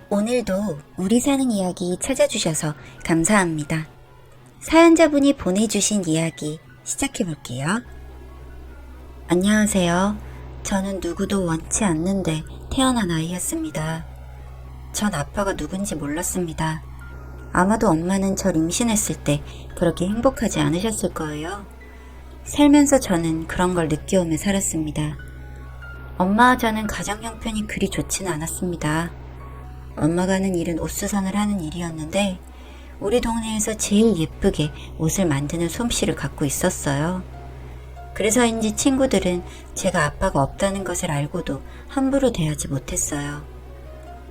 오늘도 우리 사는 이야기 찾아주셔서 감사합니다. 사연자분이 보내주신 이야기 시작해볼게요. 안녕하세요. 저는 누구도 원치 않는데 태어난 아이였습니다. 전 아빠가 누군지 몰랐습니다. 아마도 엄마는 절 임신했을 때 그렇게 행복하지 않으셨을 거예요. 살면서 저는 그런 걸 느껴오며 살았습니다. 엄마와 저는 가정 형편이 그리 좋지는 않았습니다. 엄마가 하는 일은 옷 수선을 하는 일이었는데 우리 동네에서 제일 예쁘게 옷을 만드는 솜씨를 갖고 있었어요. 그래서인지 친구들은 제가 아빠가 없다는 것을 알고도 함부로 대하지 못했어요.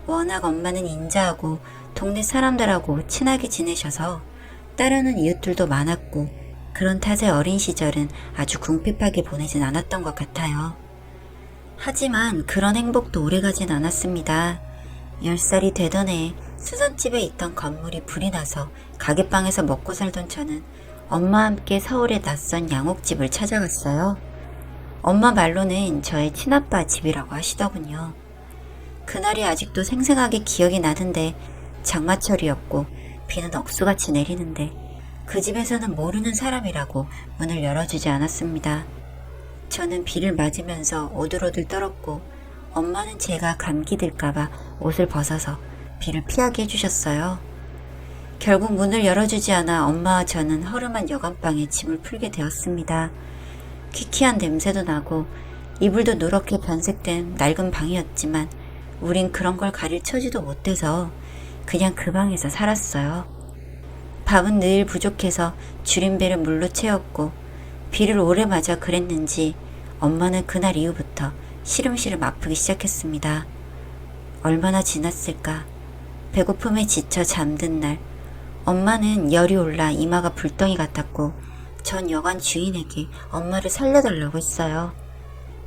워낙 엄마는 인자하고 동네 사람들하고 친하게 지내셔서 따르는 이웃들도 많았고 그런 탓에 어린 시절은 아주 궁핍하게 보내진 않았던 것 같아요. 하지만 그런 행복도 오래가진 않았습니다. 10살이 되던 해에 수선집에 있던 건물이 불이 나서 가게방에서 먹고 살던 저는 엄마와 함께 서울의 낯선 양옥집을 찾아갔어요. 엄마 말로는 저의 친아빠 집이라고 하시더군요. 그날이 아직도 생생하게 기억이 나는데 장마철이었고 비는 억수같이 내리는데 그 집에서는 모르는 사람이라고 문을 열어주지 않았습니다. 저는 비를 맞으면서 오들오들 떨었고 엄마는 제가 감기 들까봐 옷을 벗어서 비를 피하게 해주셨어요. 결국 문을 열어주지 않아 엄마와 저는 허름한 여간방에 짐을 풀게 되었습니다. 퀴퀴한 냄새도 나고 이불도 누렇게 변색된 낡은 방이었지만 우린 그런 걸 가릴 처지도 못해서 그냥 그 방에서 살았어요. 밥은 늘 부족해서 줄임배를 물로 채웠고 비를 오래 맞아 그랬는지 엄마는 그날 이후부터 시름시름 아프기 시작했습니다. 얼마나 지났을까. 배고픔에 지쳐 잠든 날 엄마는 열이 올라 이마가 불덩이 같았고 전 여관 주인에게 엄마를 살려달라고 했어요.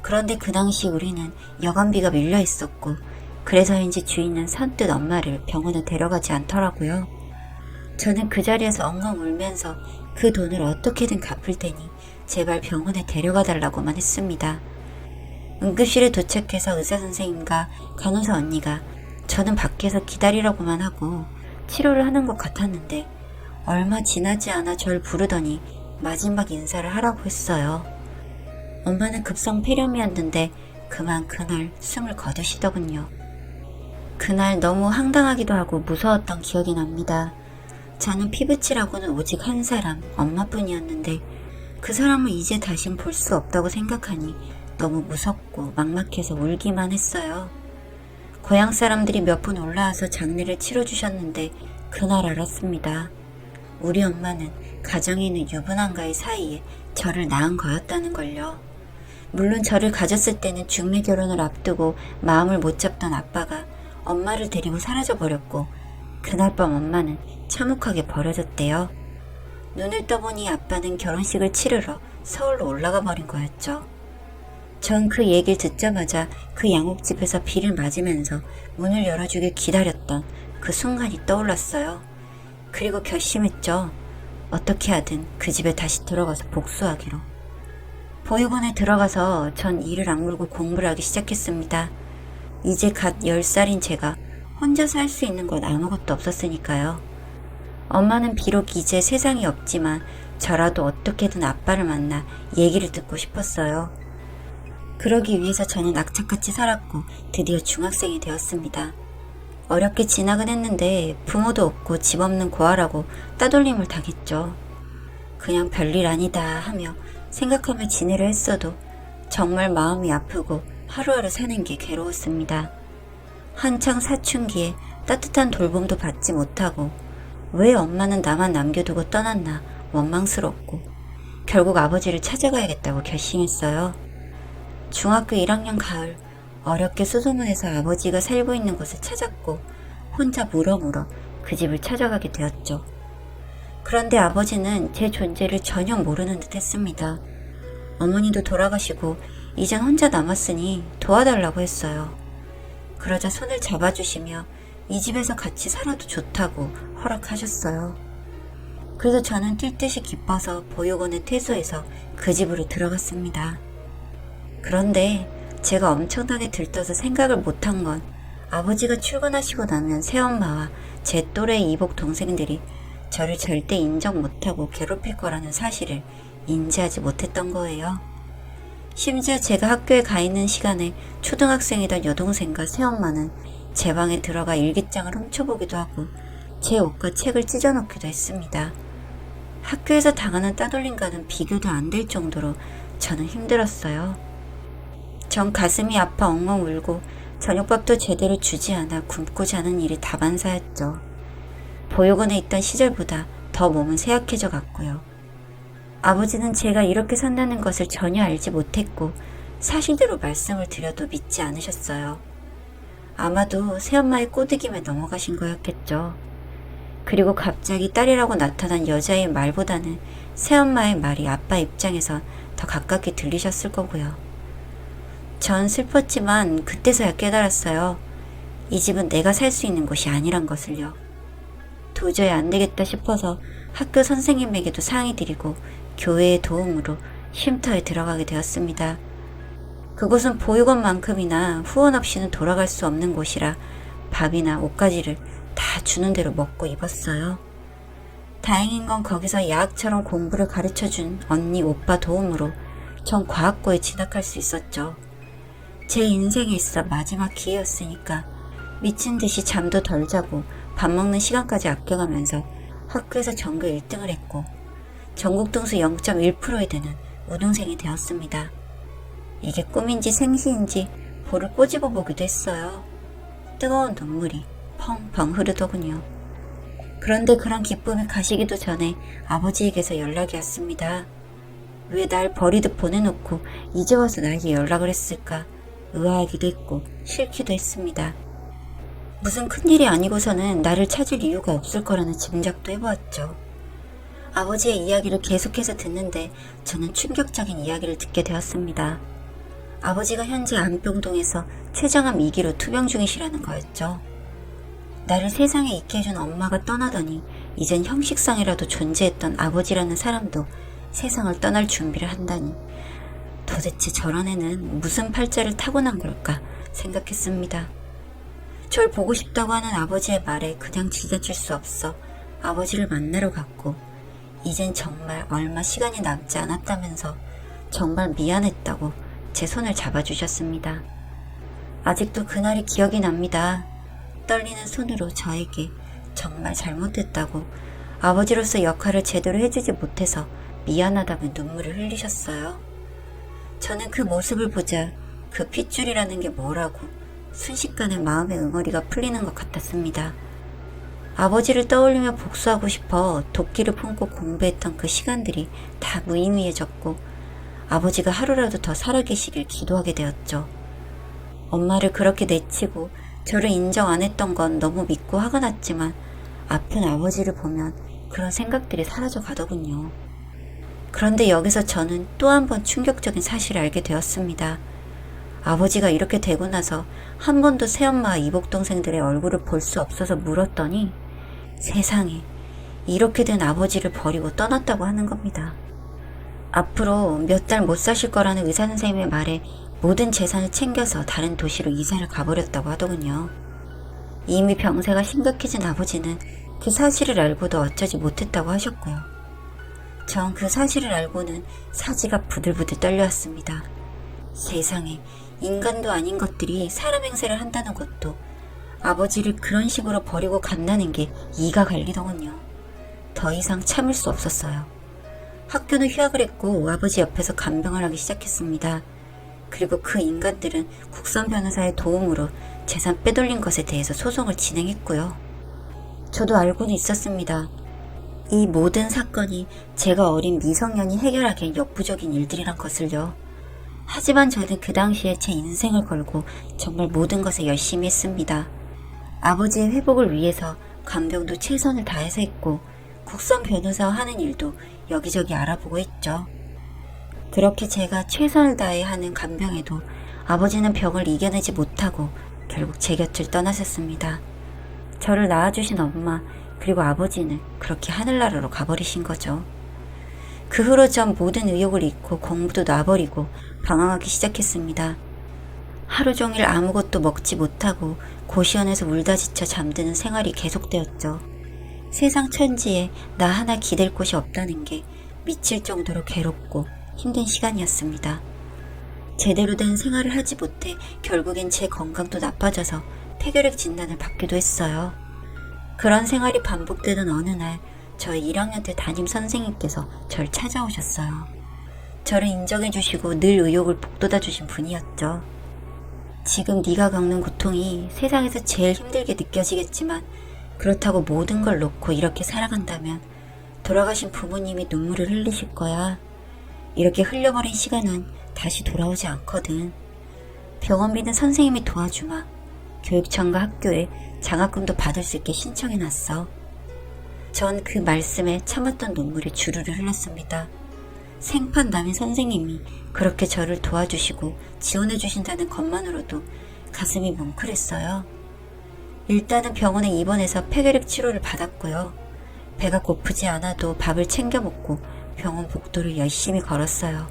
그런데 그 당시 우리는 여관비가 밀려 있었고 그래서인지 주인은 선뜻 엄마를 병원에 데려가지 않더라고요. 저는 그 자리에서 엉엉 울면서 그 돈을 어떻게든 갚을 테니 제발 병원에 데려가 달라고만 했습니다. 응급실에 도착해서 의사선생님과 간호사 언니가 저는 밖에서 기다리라고만 하고 치료를 하는 것 같았는데 얼마 지나지 않아 절 부르더니 마지막 인사를 하라고 했어요. 엄마는 급성 폐렴이었는데 그만 그날 숨을 거두시더군요. 그날 너무 황당하기도 하고 무서웠던 기억이 납니다. 저는 피부치라고는 오직 한 사람, 엄마뿐이었는데 그 사람을 이제 다신 볼 수 없다고 생각하니 너무 무섭고 막막해서 울기만 했어요. 고향 사람들이 몇 분 올라와서 장례를 치러주셨는데 그날 알았습니다. 우리 엄마는 가정에 있는 유부남과의 사이에 저를 낳은 거였다는 걸요. 물론 저를 가졌을 때는 중매 결혼을 앞두고 마음을 못 잡던 아빠가 엄마를 데리고 사라져버렸고 그날 밤 엄마는 참혹하게 버려졌대요. 눈을 떠보니 아빠는 결혼식을 치르러 서울로 올라가 버린 거였죠. 전 그 얘기를 듣자마자 그 양옥집에서 비를 맞으면서 문을 열어주길 기다렸던 그 순간이 떠올랐어요. 그리고 결심했죠. 어떻게 하든 그 집에 다시 들어가서 복수하기로. 보육원에 들어가서 전 이를 악물고 공부를 하기 시작했습니다. 이제 갓 10살인 제가 혼자서 할 수 있는 건 아무것도 없었으니까요. 엄마는 비록 이제 세상이 없지만 저라도 어떻게든 아빠를 만나 얘기를 듣고 싶었어요. 그러기 위해서 저는 악착같이 살았고 드디어 중학생이 되었습니다. 어렵게 진학은 했는데 부모도 없고 집 없는 고아라고 따돌림을 당했죠. 그냥 별일 아니다 하며 생각하며 지내려 했어도 정말 마음이 아프고 하루하루 사는 게 괴로웠습니다. 한창 사춘기에 따뜻한 돌봄도 받지 못하고 왜 엄마는 나만 남겨두고 떠났나 원망스럽고 결국 아버지를 찾아가야겠다고 결심했어요. 중학교 1학년 가을 어렵게 수소문해서 아버지가 살고 있는 곳을 찾았고 혼자 물어 그 집을 찾아가게 되었죠. 그런데 아버지는 제 존재를 전혀 모르는 듯 했습니다. 어머니도 돌아가시고 이젠 혼자 남았으니 도와달라고 했어요. 그러자 손을 잡아주시며 이 집에서 같이 살아도 좋다고 허락하셨어요. 그래서 저는 뛸 듯이 기뻐서 보육원에 퇴소해서 그 집으로 들어갔습니다. 그런데 제가 엄청나게 들떠서 생각을 못한 건 아버지가 출근하시고 나면 새엄마와 제 또래 이복 동생들이 저를 절대 인정 못하고 괴롭힐 거라는 사실을 인지하지 못했던 거예요. 심지어 제가 학교에 가 있는 시간에 초등학생이던 여동생과 새엄마는 제 방에 들어가 일기장을 훔쳐보기도 하고 제 옷과 책을 찢어놓기도 했습니다. 학교에서 당하는 따돌림과는 비교도 안 될 정도로 저는 힘들었어요. 전 가슴이 아파 엉엉 울고 저녁밥도 제대로 주지 않아 굶고 자는 일이 다반사였죠. 보육원에 있던 시절보다 더 몸은 쇠약해져 갔고요. 아버지는 제가 이렇게 산다는 것을 전혀 알지 못했고 사실대로 말씀을 드려도 믿지 않으셨어요. 아마도 새엄마의 꼬드김에 넘어가신 거였겠죠. 그리고 갑자기 딸이라고 나타난 여자의 말보다는 새엄마의 말이 아빠 입장에서 더 가깝게 들리셨을 거고요. 전 슬펐지만 그때서야 깨달았어요. 이 집은 내가 살 수 있는 곳이 아니란 것을요. 도저히 안 되겠다 싶어서 학교 선생님에게도 상의 드리고 교회의 도움으로 쉼터에 들어가게 되었습니다. 그곳은 보육원만큼이나 후원 없이는 돌아갈 수 없는 곳이라 밥이나 옷가지를 다 주는 대로 먹고 입었어요. 다행인 건 거기서 야학처럼 공부를 가르쳐준 언니 오빠 도움으로 전 과학고에 진학할 수 있었죠. 제 인생에 있어 마지막 기회였으니까 미친 듯이 잠도 덜 자고 밥 먹는 시간까지 아껴가면서 학교에서 전교 1등을 했고 전국 등수 0.1%에 되는 우등생이 되었습니다. 이게 꿈인지 생시인지 볼을 꼬집어 보기도 했어요. 뜨거운 눈물이 펑펑 흐르더군요. 그런데 그런 기쁨이 가시기도 전에 아버지에게서 연락이 왔습니다. 왜 날 버리듯 보내놓고 이제 와서 나에게 연락을 했을까 의아하기도 했고 싫기도 했습니다. 무슨 큰일이 아니고서는 나를 찾을 이유가 없을 거라는 짐작도 해보았죠. 아버지의 이야기를 계속해서 듣는데 저는 충격적인 이야기를 듣게 되었습니다. 아버지가 현재 안병동에서 췌장암 2기로 투병 중이시라는 거였죠. 나를 세상에 있게 해준 엄마가 떠나더니 이젠 형식상이라도 존재했던 아버지라는 사람도 세상을 떠날 준비를 한다니 도대체 저런 애는 무슨 팔자를 타고난 걸까 생각했습니다. 절 보고 싶다고 하는 아버지의 말에 그냥 지나칠 수 없어 아버지를 만나러 갔고 이젠 정말 얼마 시간이 남지 않았다면서 정말 미안했다고 제 손을 잡아주셨습니다. 아직도 그날이 기억이 납니다. 떨리는 손으로 저에게 정말 잘못했다고 아버지로서 역할을 제대로 해주지 못해서 미안하다며 눈물을 흘리셨어요. 저는 그 모습을 보자 그 핏줄이라는 게 뭐라고 순식간에 마음의 응어리가 풀리는 것 같았습니다. 아버지를 떠올리며 복수하고 싶어 도끼를 품고 공부했던 그 시간들이 다 무의미해졌고 아버지가 하루라도 더 살아계시길 기도하게 되었죠. 엄마를 그렇게 내치고 저를 인정 안 했던 건 너무 믿고 화가 났지만 아픈 아버지를 보면 그런 생각들이 사라져 가더군요. 그런데 여기서 저는 또 한 번 충격적인 사실을 알게 되었습니다. 아버지가 이렇게 되고 나서 한 번도 새엄마와 이복동생들의 얼굴을 볼 수 없어서 물었더니 세상에 이렇게 된 아버지를 버리고 떠났다고 하는 겁니다. 앞으로 몇 달 못 사실 거라는 의사선생님의 말에 모든 재산을 챙겨서 다른 도시로 이사를 가버렸다고 하더군요. 이미 병세가 심각해진 아버지는 그 사실을 알고도 어쩌지 못했다고 하셨고요. 전 그 사실을 알고는 사지가 부들부들 떨려왔습니다. 세상에 인간도 아닌 것들이 사람 행세를 한다는 것도 아버지를 그런 식으로 버리고 간다는 게 이가 갈리더군요. 더 이상 참을 수 없었어요. 학교는 휴학을 했고 아버지 옆에서 간병을 하기 시작했습니다. 그리고 그 인간들은 국선 변호사의 도움으로 재산 빼돌린 것에 대해서 소송을 진행했고요. 저도 알고는 있었습니다. 이 모든 사건이 제가 어린 미성년이 해결하기엔 역부족인 일들이란 것을요. 하지만 저는 그 당시에 제 인생을 걸고 정말 모든 것에 열심히 했습니다. 아버지의 회복을 위해서 간병도 최선을 다해서 했고 국선 변호사와 하는 일도 여기저기 알아보고 했죠. 그렇게 제가 최선을 다해 하는 간병에도 아버지는 병을 이겨내지 못하고 결국 제 곁을 떠나셨습니다. 저를 낳아주신 엄마 그리고 아버지는 그렇게 하늘나라로 가버리신 거죠. 그 후로 전 모든 의욕을 잃고 공부도 놔버리고 방황하기 시작했습니다. 하루 종일 아무것도 먹지 못하고 고시원에서 울다 지쳐 잠드는 생활이 계속되었죠. 세상 천지에 나 하나 기댈 곳이 없다는 게 미칠 정도로 괴롭고 힘든 시간이었습니다. 제대로 된 생활을 하지 못해 결국엔 제 건강도 나빠져서 폐결핵 진단을 받기도 했어요. 그런 생활이 반복되던 어느 날 저희 1학년 때 담임 선생님께서 저를 찾아오셨어요. 저를 인정해 주시고 늘 의욕을 북돋아 주신 분이었죠. 지금 네가 겪는 고통이 세상에서 제일 힘들게 느껴지겠지만 그렇다고 모든 걸 놓고 이렇게 살아간다면 돌아가신 부모님이 눈물을 흘리실 거야. 이렇게 흘려버린 시간은 다시 돌아오지 않거든. 병원비는 선생님이 도와주마. 교육청과 학교에 장학금도 받을 수 있게 신청해놨어. 전 그 말씀에 참았던 눈물이 주르르 흘렀습니다. 생판 남인 선생님이 그렇게 저를 도와주시고 지원해주신다는 것만으로도 가슴이 뭉클했어요. 일단은 병원에 입원해서 폐결핵 치료를 받았고요. 배가 고프지 않아도 밥을 챙겨 먹고 병원 복도를 열심히 걸었어요.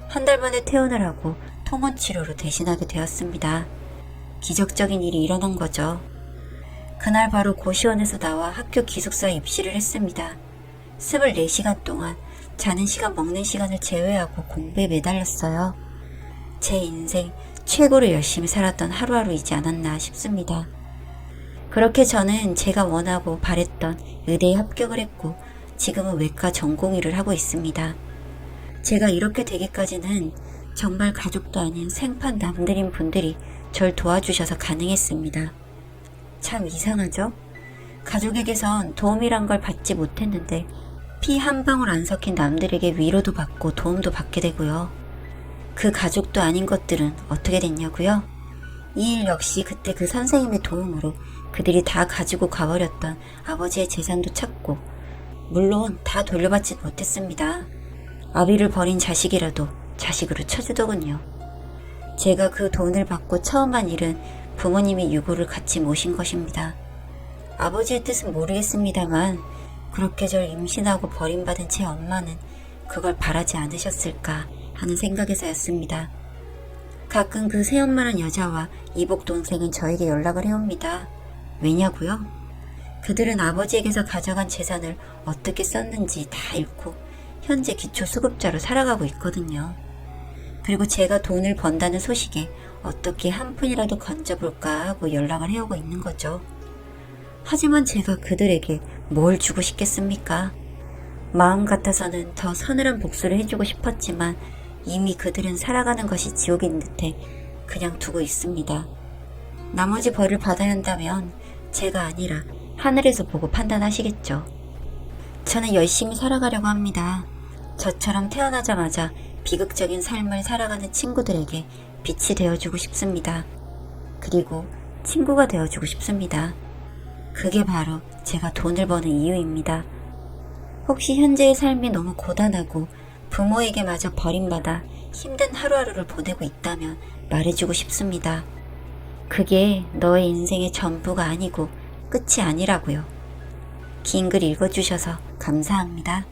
한 달 만에 퇴원을 하고 통원 치료로 대신하게 되었습니다. 기적적인 일이 일어난 거죠. 그날 바로 고시원에서 나와 학교 기숙사에 입시를 했습니다. 24시간 동안 자는 시간 먹는 시간을 제외하고 공부에 매달렸어요. 제 인생 최고로 열심히 살았던 하루하루이지 않았나 싶습니다. 그렇게 저는 제가 원하고 바랬던 의대에 합격을 했고 지금은 외과 전공의를 하고 있습니다. 제가 이렇게 되기까지는 정말 가족도 아닌 생판 남들인 분들이 절 도와주셔서 가능했습니다. 참 이상하죠? 가족에게선 도움이란 걸 받지 못했는데 피 한 방울 안 섞인 남들에게 위로도 받고 도움도 받게 되고요. 그 가족도 아닌 것들은 어떻게 됐냐고요? 이 일 역시 그때 그 선생님의 도움으로 그들이 다 가지고 가버렸던 아버지의 재산도 찾고 물론 다 돌려받지 못했습니다. 아비를 버린 자식이라도 자식으로 쳐주더군요. 제가 그 돈을 받고 처음 한 일은 부모님이 유고를 같이 모신 것입니다. 아버지의 뜻은 모르겠습니다만 그렇게 절 임신하고 버림받은 제 엄마는 그걸 바라지 않으셨을까 하는 생각에서였습니다. 가끔 그 새엄마란 여자와 이복 동생은 저에게 연락을 해옵니다. 왜냐고요? 그들은 아버지에게서 가져간 재산을 어떻게 썼는지 다 잃고 현재 기초수급자로 살아가고 있거든요. 그리고 제가 돈을 번다는 소식에 어떻게 한 푼이라도 건져볼까 하고 연락을 해오고 있는 거죠. 하지만 제가 그들에게 뭘 주고 싶겠습니까? 마음 같아서는 더 서늘한 복수를 해주고 싶었지만 이미 그들은 살아가는 것이 지옥인 듯해 그냥 두고 있습니다. 나머지 벌을 받아야 한다면 제가 아니라 하늘에서 보고 판단하시겠죠. 저는 열심히 살아가려고 합니다. 저처럼 태어나자마자 비극적인 삶을 살아가는 친구들에게 빛이 되어주고 싶습니다. 그리고 친구가 되어주고 싶습니다. 그게 바로 제가 돈을 버는 이유입니다. 혹시 현재의 삶이 너무 고단하고 부모에게마저 버림받아 힘든 하루하루를 보내고 있다면 말해주고 싶습니다. 그게 너의 인생의 전부가 아니고 끝이 아니라고요. 긴 글 읽어주셔서 감사합니다.